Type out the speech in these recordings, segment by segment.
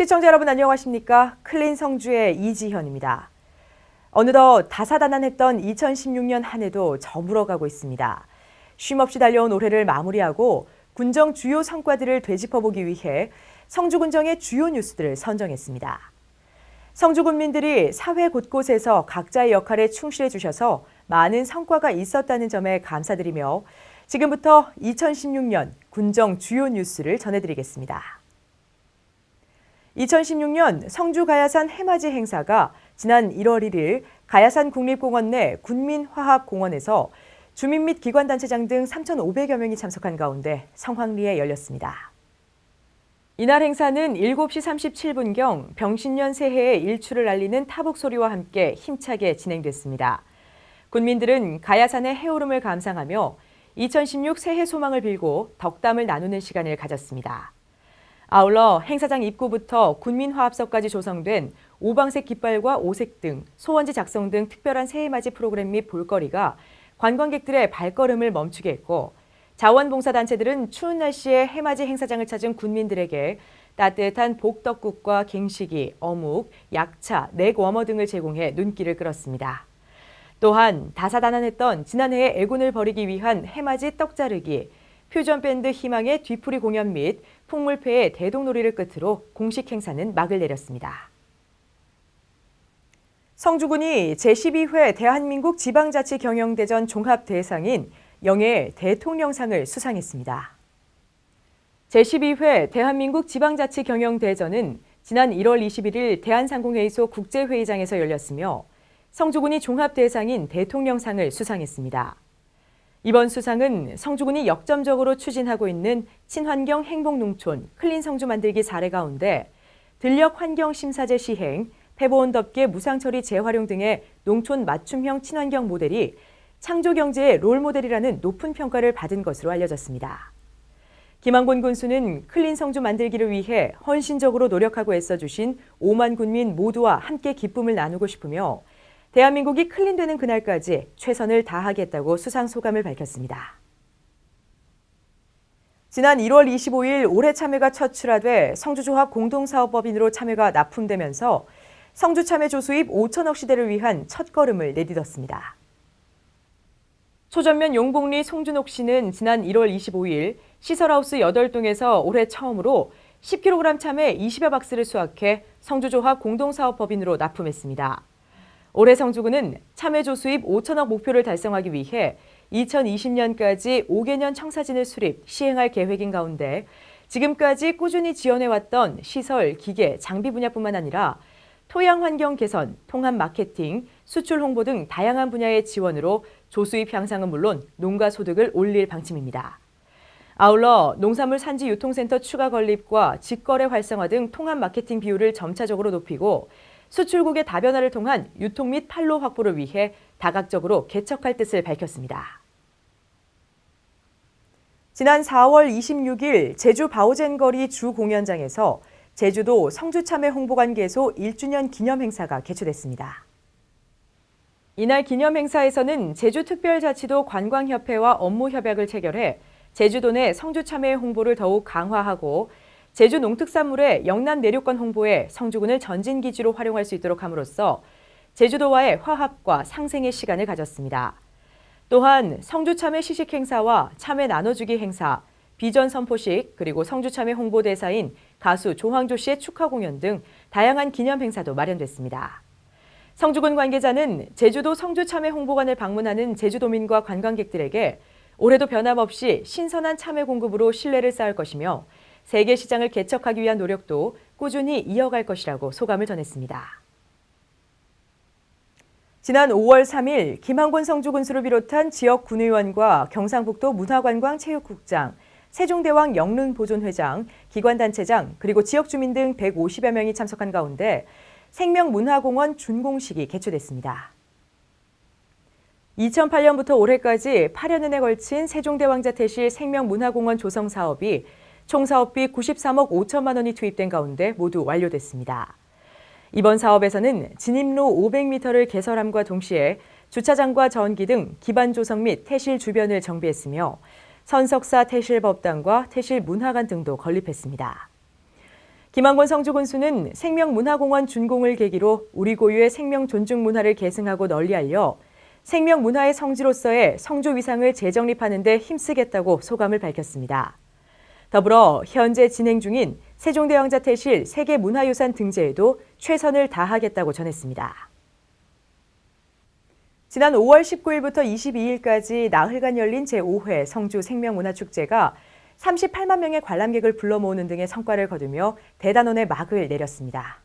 시청자 여러분 안녕하십니까? 클린 성주의 이지현입니다. 어느덧 다사다난했던 2016년 한 해도 저물어가고 있습니다. 쉼없이 달려온 올해를 마무리하고 군정 주요 성과들을 되짚어보기 위해 성주군정의 주요 뉴스들을 선정했습니다. 성주군민들이 사회 곳곳에서 각자의 역할에 충실해 주셔서 많은 성과가 있었다는 점에 감사드리며 지금부터 2016년 군정 주요 뉴스를 전해드리겠습니다. 2016년 성주 가야산 해맞이 행사가 지난 1월 1일 가야산 국립공원 내 군민화합공원에서 주민 및 기관단체장 등 3,500여 명이 참석한 가운데 성황리에 열렸습니다. 이날 행사는 7시 37분경 병신년 새해의 일출을 알리는 타복 소리와 함께 힘차게 진행됐습니다. 군민들은 가야산의 해오름을 감상하며 2016 새해 소망을 빌고 덕담을 나누는 시간을 가졌습니다. 아울러 행사장 입구부터 군민화합석까지 조성된 오방색 깃발과 오색 등, 소원지 작성 등 특별한 새해맞이 프로그램 및 볼거리가 관광객들의 발걸음을 멈추게 했고 자원봉사단체들은 추운 날씨에 해맞이 행사장을 찾은 군민들에게 따뜻한 복떡국과 갱식이, 어묵, 약차, 냉워머 등을 제공해 눈길을 끌었습니다. 또한 다사다난했던 지난해의 애군을 벌이기 위한 해맞이 떡자르기, 퓨전밴드 희망의 뒤풀이 공연 및 풍물패의 대동놀이를 끝으로 공식 행사는 막을 내렸습니다. 성주군이 제12회 대한민국 지방자치경영대전 종합대상인 영예 대통령상을 수상했습니다. 제12회 대한민국 지방자치경영대전은 지난 1월 21일 대한상공회의소 국제회의장에서 열렸으며 성주군이 종합대상인 대통령상을 수상했습니다. 이번 수상은 성주군이 역점적으로 추진하고 있는 친환경 행복농촌 클린 성주 만들기 사례 가운데 들녘환경심사제 시행, 폐보온덮개 무상처리 재활용 등의 농촌 맞춤형 친환경 모델이 창조경제의 롤모델이라는 높은 평가를 받은 것으로 알려졌습니다. 김한곤 군수는 클린 성주 만들기를 위해 헌신적으로 노력하고 애써주신 5만 군민 모두와 함께 기쁨을 나누고 싶으며 대한민국이 클린되는 그날까지 최선을 다하겠다고 수상 소감을 밝혔습니다. 지난 1월 25일 올해 참외가 첫 출하돼 성주조합 공동사업법인으로 참외가 납품되면서 성주 참외 조수입 5천억 시대를 위한 첫걸음을 내딛었습니다. 초전면 용복리 송준옥 씨는 지난 1월 25일 시설하우스 8동에서 올해 처음으로 10kg 참외 20여 박스를 수확해 성주조합 공동사업법인으로 납품했습니다. 올해 성주군은 참외 조수입 5천억 목표를 달성하기 위해 2020년까지 5개년 청사진을 수립, 시행할 계획인 가운데 지금까지 꾸준히 지원해왔던 시설, 기계, 장비 분야뿐만 아니라 토양 환경 개선, 통합 마케팅, 수출 홍보 등 다양한 분야의 지원으로 조수입 향상은 물론 농가 소득을 올릴 방침입니다. 아울러 농산물 산지 유통센터 추가 건립과 직거래 활성화 등 통합 마케팅 비율을 점차적으로 높이고 수출국의 다변화를 통한 유통 및 판로 확보를 위해 다각적으로 개척할 뜻을 밝혔습니다. 지난 4월 26일 제주 바오젠거리 주 공연장에서 제주도 성주참외 홍보관계소 1주년 기념 행사가 개최됐습니다. 이날 기념 행사에서는 제주특별자치도 관광협회와 업무 협약을 체결해 제주도 내 성주참외 홍보를 더욱 강화하고 제주 농특산물의 영남 내륙권 홍보에 성주군을 전진기지로 활용할 수 있도록 함으로써 제주도와의 화합과 상생의 시간을 가졌습니다. 또한 성주참외 시식 행사와 참외 나눠주기 행사, 비전 선포식, 그리고 성주참외 홍보대사인 가수 조황조 씨의 축하 공연 등 다양한 기념 행사도 마련됐습니다. 성주군 관계자는 제주도 성주참외 홍보관을 방문하는 제주도민과 관광객들에게 올해도 변함없이 신선한 참외 공급으로 신뢰를 쌓을 것이며 세계 시장을 개척하기 위한 노력도 꾸준히 이어갈 것이라고 소감을 전했습니다. 지난 5월 3일 김한곤 성주군수를 비롯한 지역 군의원과 경상북도 문화관광체육국장, 세종대왕 영릉보존회장, 기관단체장, 그리고 지역 주민 등 150여 명이 참석한 가운데 생명문화공원 준공식이 개최됐습니다. 2008년부터 올해까지 8여년에 걸친 세종대왕자 태실 생명문화공원 조성 사업이 총 사업비 93억 5천만 원이 투입된 가운데 모두 완료됐습니다. 이번 사업에서는 진입로 500m를 개설함과 동시에 주차장과 전기 등 기반 조성 및 태실 주변을 정비했으며 선석사 태실법당과 태실문화관 등도 건립했습니다. 김한권 성주군수는 생명문화공원 준공을 계기로 우리 고유의 생명 존중 문화를 계승하고 널리 알려 생명문화의 성지로서의 성주 위상을 재정립하는 데 힘쓰겠다고 소감을 밝혔습니다. 더불어 현재 진행 중인 세종대왕자 태실 세계문화유산 등재에도 최선을 다하겠다고 전했습니다. 지난 5월 19일부터 22일까지 나흘간 열린 제5회 성주 생명문화축제가 38만 명의 관람객을 불러 모으는 등의 성과를 거두며 대단원의 막을 내렸습니다.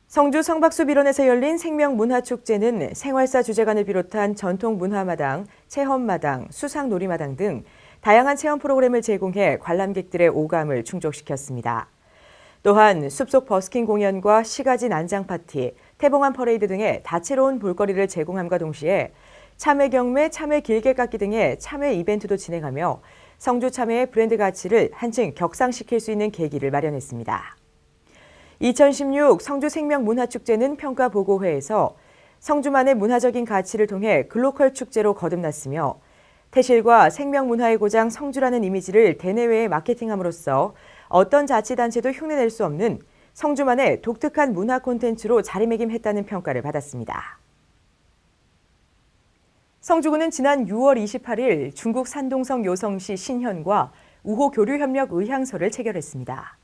성주 성박수비론에서 열린 생명문화축제는 생활사 주제관을 비롯한 전통문화마당, 체험마당, 수상놀이마당 등 다양한 체험 프로그램을 제공해 관람객들의 오감을 충족시켰습니다. 또한 숲속 버스킹 공연과 시가지 난장 파티, 태봉암 퍼레이드 등의 다채로운 볼거리를 제공함과 동시에 참외 경매, 참외 길게 깎기 등의 참외 이벤트도 진행하며 성주 참외의 브랜드 가치를 한층 격상시킬 수 있는 계기를 마련했습니다. 2016 성주 생명문화축제는 평가보고회에서 성주만의 문화적인 가치를 통해 글로컬 축제로 거듭났으며 태실과 생명문화의 고장 성주라는 이미지를 대내외에 마케팅함으로써 어떤 자치단체도 흉내낼 수 없는 성주만의 독특한 문화 콘텐츠로 자리매김했다는 평가를 받았습니다. 성주군은 지난 6월 28일 중국 산동성 요성시 신현과 우호 교류협력 의향서를 체결했습니다.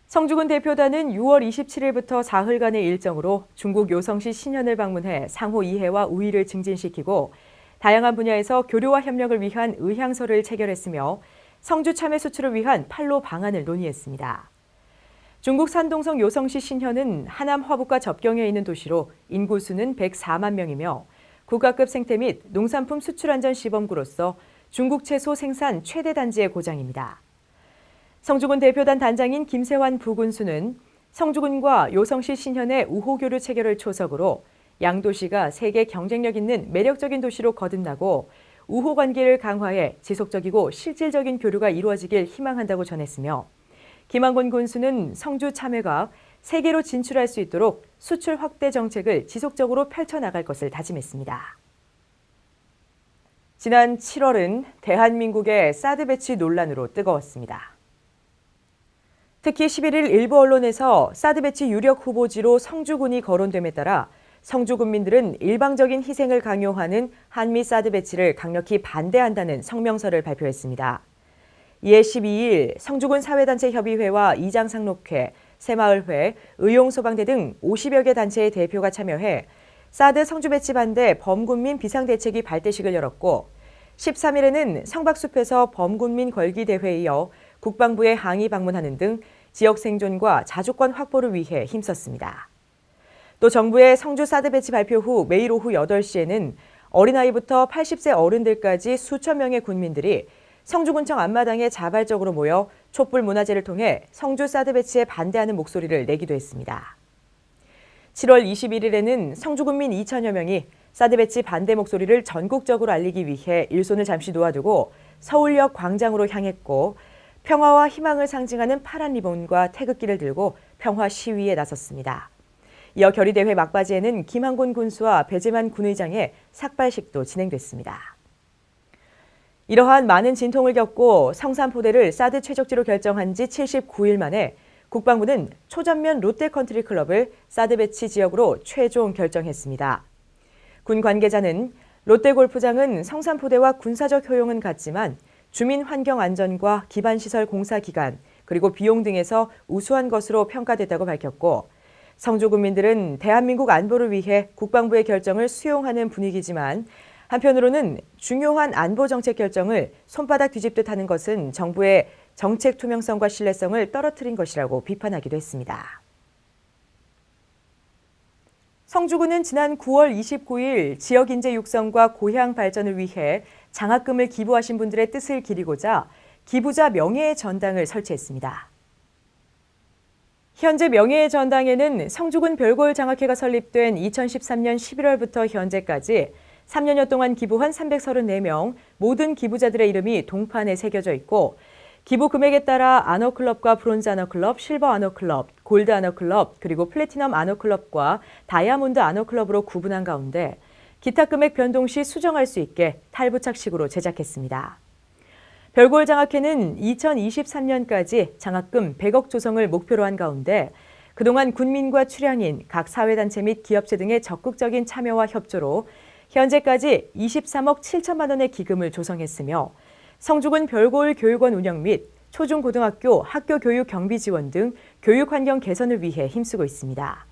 성주군 대표단은 6월 27일부터 사흘간의 일정으로 중국 요성시 신현을 방문해 상호 이해와 우위를 증진시키고 다양한 분야에서 교류와 협력을 위한 의향서를 체결했으며 성주 참외 수출을 위한 판로 방안을 논의했습니다. 중국 산동성 요성시 신현은 하남 화북과 접경에 있는 도시로 인구수는 104만 명이며 국가급 생태 및 농산품 수출 안전 시범구로서 중국 채소 생산 최대 단지의 고장입니다. 성주군 대표단 단장인 김세환 부군수는 성주군과 요성시 신현의 우호교류 체결을 초석으로 양도시가 세계 경쟁력 있는 매력적인 도시로 거듭나고 우호 관계를 강화해 지속적이고 실질적인 교류가 이루어지길 희망한다고 전했으며 김한권 군수는 성주 참외가 세계로 진출할 수 있도록 수출 확대 정책을 지속적으로 펼쳐나갈 것을 다짐했습니다. 지난 7월은 대한민국의 사드 배치 논란으로 뜨거웠습니다. 특히 11일 일부 언론에서 사드 배치 유력 후보지로 성주군이 거론됨에 따라 성주군민들은 일방적인 희생을 강요하는 한미 사드 배치를 강력히 반대한다는 성명서를 발표했습니다. 이에 12일 성주군 사회단체 협의회와 이장상록회, 새마을회, 의용소방대 등 50여 개 단체의 대표가 참여해 사드 성주 배치 반대 범군민 비상대책위 발대식을 열었고 13일에는 성박숲에서 범군민 걸기대회에 이어 국방부에 항의 방문하는 등 지역 생존과 자주권 확보를 위해 힘썼습니다. 또 정부의 성주 사드 배치 발표 후 매일 오후 8시에는 어린아이부터 80세 어른들까지 수천 명의 군민들이 성주군청 앞마당에 자발적으로 모여 촛불 문화제를 통해 성주 사드 배치에 반대하는 목소리를 내기도 했습니다. 7월 21일에는 성주군민 2천여 명이 사드 배치 반대 목소리를 전국적으로 알리기 위해 일손을 잠시 놓아두고 서울역 광장으로 향했고 평화와 희망을 상징하는 파란 리본과 태극기를 들고 평화 시위에 나섰습니다. 이어 결의대회 막바지에는 김한권 군수와 배재만 군의장의 삭발식도 진행됐습니다. 이러한 많은 진통을 겪고 성산포대를 사드 최적지로 결정한 지 79일 만에 국방부는 초전면 롯데컨트리클럽을 사드 배치 지역으로 최종 결정했습니다. 군 관계자는 롯데골프장은 성산포대와 군사적 효용은 같지만 주민 환경 안전과 기반시설 공사 기간, 그리고 비용 등에서 우수한 것으로 평가됐다고 밝혔고 성주군민들은 대한민국 안보를 위해 국방부의 결정을 수용하는 분위기지만 한편으로는 중요한 안보 정책 결정을 손바닥 뒤집듯 하는 것은 정부의 정책 투명성과 신뢰성을 떨어뜨린 것이라고 비판하기도 했습니다. 성주군은 지난 9월 29일 지역 인재 육성과 고향 발전을 위해 장학금을 기부하신 분들의 뜻을 기리고자 기부자 명예의 전당을 설치했습니다. 현재 명예의 전당에는 성주군 별골 장학회가 설립된 2013년 11월부터 현재까지 3년여 동안 기부한 334명 모든 기부자들의 이름이 동판에 새겨져 있고 기부 금액에 따라 아너클럽과 브론즈 아너클럽, 실버 아너클럽, 골드 아너클럽, 그리고 플래티넘 아너클럽과 다이아몬드 아너클럽으로 구분한 가운데 기타 금액 변동 시 수정할 수 있게 탈부착식으로 제작했습니다. 별골장학회는 2023년까지 장학금 100억 조성을 목표로 한 가운데 그동안 군민과 출향인, 각 사회단체 및 기업체 등의 적극적인 참여와 협조로 현재까지 23억 7천만 원의 기금을 조성했으며 성주군 별골 교육원 운영 및 초중고등학교 학교 교육 경비 지원 등 교육 환경 개선을 위해 힘쓰고 있습니다.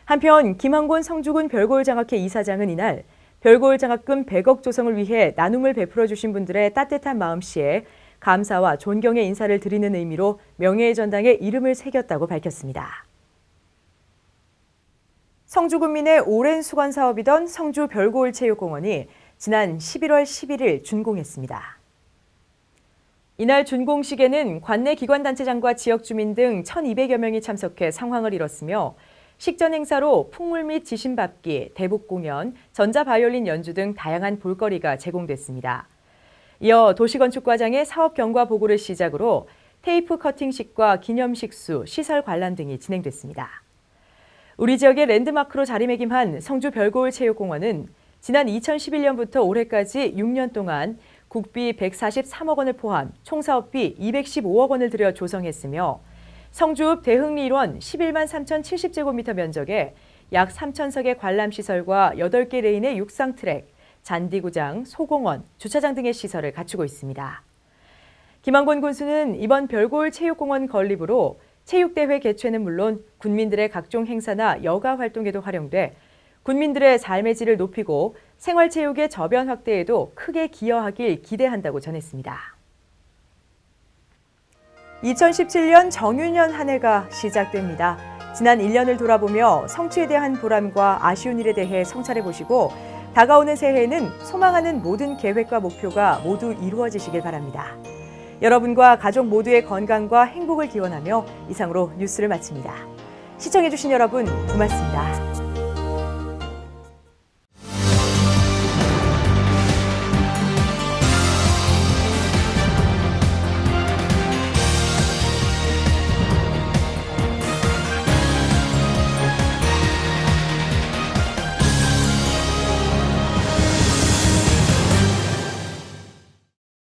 한편 김한곤 성주군 별골장학회 이사장은 이날 별골장학금 100억 조성을 위해 나눔을 베풀어 주신 분들의 따뜻한 마음씨에 감사와 존경의 인사를 드리는 의미로 명예의 전당에 이름을 새겼다고 밝혔습니다. 성주군민의 오랜 수건 사업이던 성주 별골체육공원이 지난 11월 11일 준공했습니다. 이날 준공식에는 관내 기관단체장과 지역 주민 등 1,200여 명이 참석해 상황을 이뤘으며 식전 행사로 풍물 및 지신밟기, 대북 공연, 전자바이올린 연주 등 다양한 볼거리가 제공됐습니다. 이어 도시건축과장의 사업 경과 보고를 시작으로 테이프 커팅식과 기념식수, 시설 관람 등이 진행됐습니다. 우리 지역의 랜드마크로 자리매김한 성주 별골체육공원은 지난 2011년부터 올해까지 6년 동안 국비 143억 원을 포함 총 사업비 215억 원을 들여 조성했으며 성주읍 대흥리 1원 11만 3,070제곱미터 면적에 약 3,000석의 관람시설과 8개 레인의 육상 트랙, 잔디구장, 소공원, 주차장 등의 시설을 갖추고 있습니다. 김한곤 군수는 이번 별골체육공원 건립으로 체육대회 개최는 물론 군민들의 각종 행사나 여가 활동에도 활용돼 군민들의 삶의 질을 높이고 생활체육의 저변 확대에도 크게 기여하길 기대한다고 전했습니다. 2017년 정유년 한 해가 시작됩니다. 지난 1년을 돌아보며 성취에 대한 보람과 아쉬운 일에 대해 성찰해보시고 다가오는 새해에는 소망하는 모든 계획과 목표가 모두 이루어지시길 바랍니다. 여러분과 가족 모두의 건강과 행복을 기원하며 이상으로 뉴스를 마칩니다. 시청해주신 여러분 고맙습니다.